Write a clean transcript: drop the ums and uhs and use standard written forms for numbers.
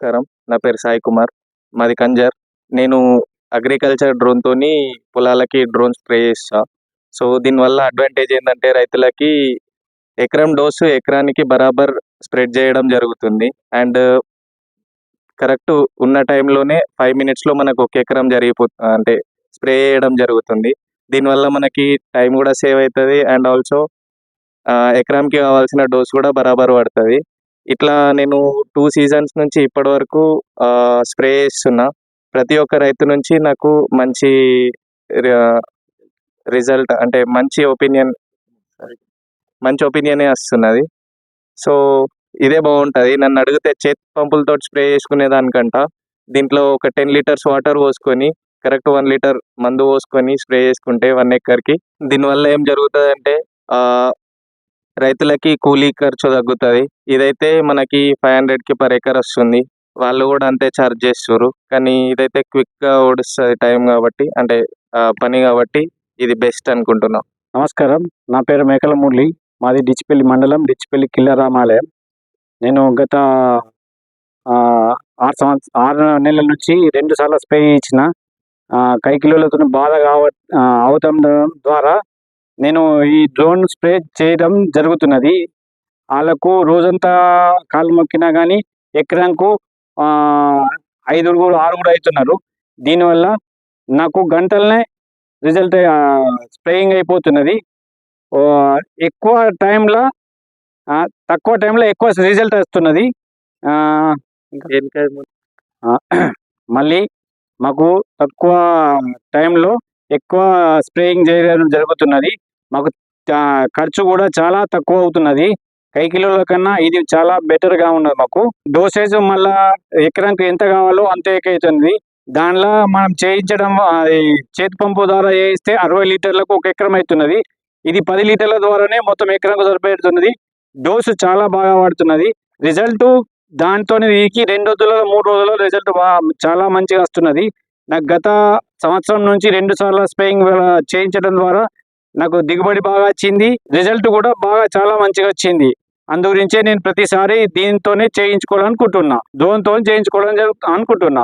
నమస్కారం. నా పేరు సాయి కుమార్. మాది కంజర్. నేను అగ్రికల్చర్ డ్రోన్‌తోని పొలాలకి డ్రోన్ స్ప్రే చేస్తా. సో, దీనివల్ల అడ్వాంటేజ్ ఏందంటే రైతులకి ఎకరం డోసు ఎకరానికి బరాబర్ స్ప్రెడ్ చేయడం జరుగుతుంది. అండ్ కరెక్ట్ ఉన్న టైంలోనే 5 మినిట్స్‌లో మనకు ఒక ఎకరం అంటే స్ప్రే చేయడం జరుగుతుంది. దీనివల్ల మనకి టైం కూడా సేవ్ అయితది. అండ్ ఆల్సో ఎకరానికి కావాల్సిన డోస్ కూడా బరాబర్ పడతది. ఇట్లా నేను 2 సీజన్స్ నుంచి ఇప్పటివరకు స్ప్రే చేస్తున్నా. ప్రతి ఒక్క రైతు నుంచి నాకు మంచి ర రిజల్ట్ అంటే మంచి ఒపీనియనే వస్తున్నది. సో, ఇదే బావుంటది. నన్నడిగితే చేతి పంపులతోటి స్ప్రే చేసుకునే దానికంట దీంట్లో ఒక 10 లీటర్స్ వాటర్ పోసుకొని కరెక్ట్ 1 లీటర్ మందు పోసుకొని స్ప్రే చేసుకుంటే 1 ఎకర్‌కి దీనివల్ల ఏం జరుగుతదంటే ఆహ్, రైతులకి కూలీ ఖర్చు తగ్గుతది. ఇదైతే మనకి 500కి పర్ ఎకర్ వస్తుంది. వాళ్ళు కూడా అంతే చార్జ్ చేస్తుర్రు. కానీ ఇదైతే క్విక్‌గా ఓడుస్తది టైం కాబట్టి అంటే పని కాబట్టి ఇది బెస్ట్ అనుకుంటున్నా. నమస్కారం. నా పేరు మేకల మురళి. మాది డిచ్చిపల్లి మండలం, డిచ్చిపల్లి కిల్ల రామాలయం. నేను గత 6 నెలల నుంచి 2 సార్లు స్ప్రే ఇచ్చిన. కైకిలోలతోని బాధ అవటం ద్వారా నేను ఈ డ్రోన్ స్ప్రే చేయడం జరుగుతున్నది. వాళ్ళకు రోజంతా కాళ్ళు మొక్కినా కానీ ఎకరాకు 5 6 అవుతున్నారు. దీనివల్ల నాకు గంటలనే రిజల్ట్ స్ప్రేయింగ్ అయిపోతున్నది. ఎక్కువ టైంలో తక్కువ టైంలో ఎక్కువ రిజల్ట్ వస్తున్నది. మళ్ళీ మాకు తక్కువ టైంలో ఎక్కువ స్ప్రేయింగ్ చేయడం జరుగుతున్నది. మాకు ఖర్చు కూడా చాలా తక్కువ అవుతున్నది. కైకిలోల కన్నా ఇది చాలా బెటర్గా ఉన్నది. మాకు డోసేజ్ మళ్ళా ఎకరానికి ఎంత కావాలో అంతే అవుతుంది. దానిలో మనం చేయించడం చేతి పంపు ద్వారా చేయిస్తే 60 లీటర్లకు ఒక ఎకరం అవుతున్నది. ఇది 10 లీటర్ల ద్వారానే మొత్తం ఎకరంకు సరిపెడుతున్నది. డోసు చాలా బాగా పడుతున్నది. రిజల్ట్ దాంతో 2 రోజులలో 3 రోజుల్లో రిజల్ట్ చాలా మంచిగా వస్తున్నది. నాకు గత సంవత్సరం నుంచి 2 సార్లు స్ప్రేయింగ్ చేయించడం ద్వారా నాకు దిగుబడి బాగా వచ్చింది. రిజల్ట్ కూడా చాలా మంచిగా వచ్చింది. అందు గురించే నేను ప్రతిసారి దీంతోనే చేయించుకోవాలనుకుంటున్నా. డ్రోన్‌తో చేయించుకోవాలని అనుకుంటున్నా.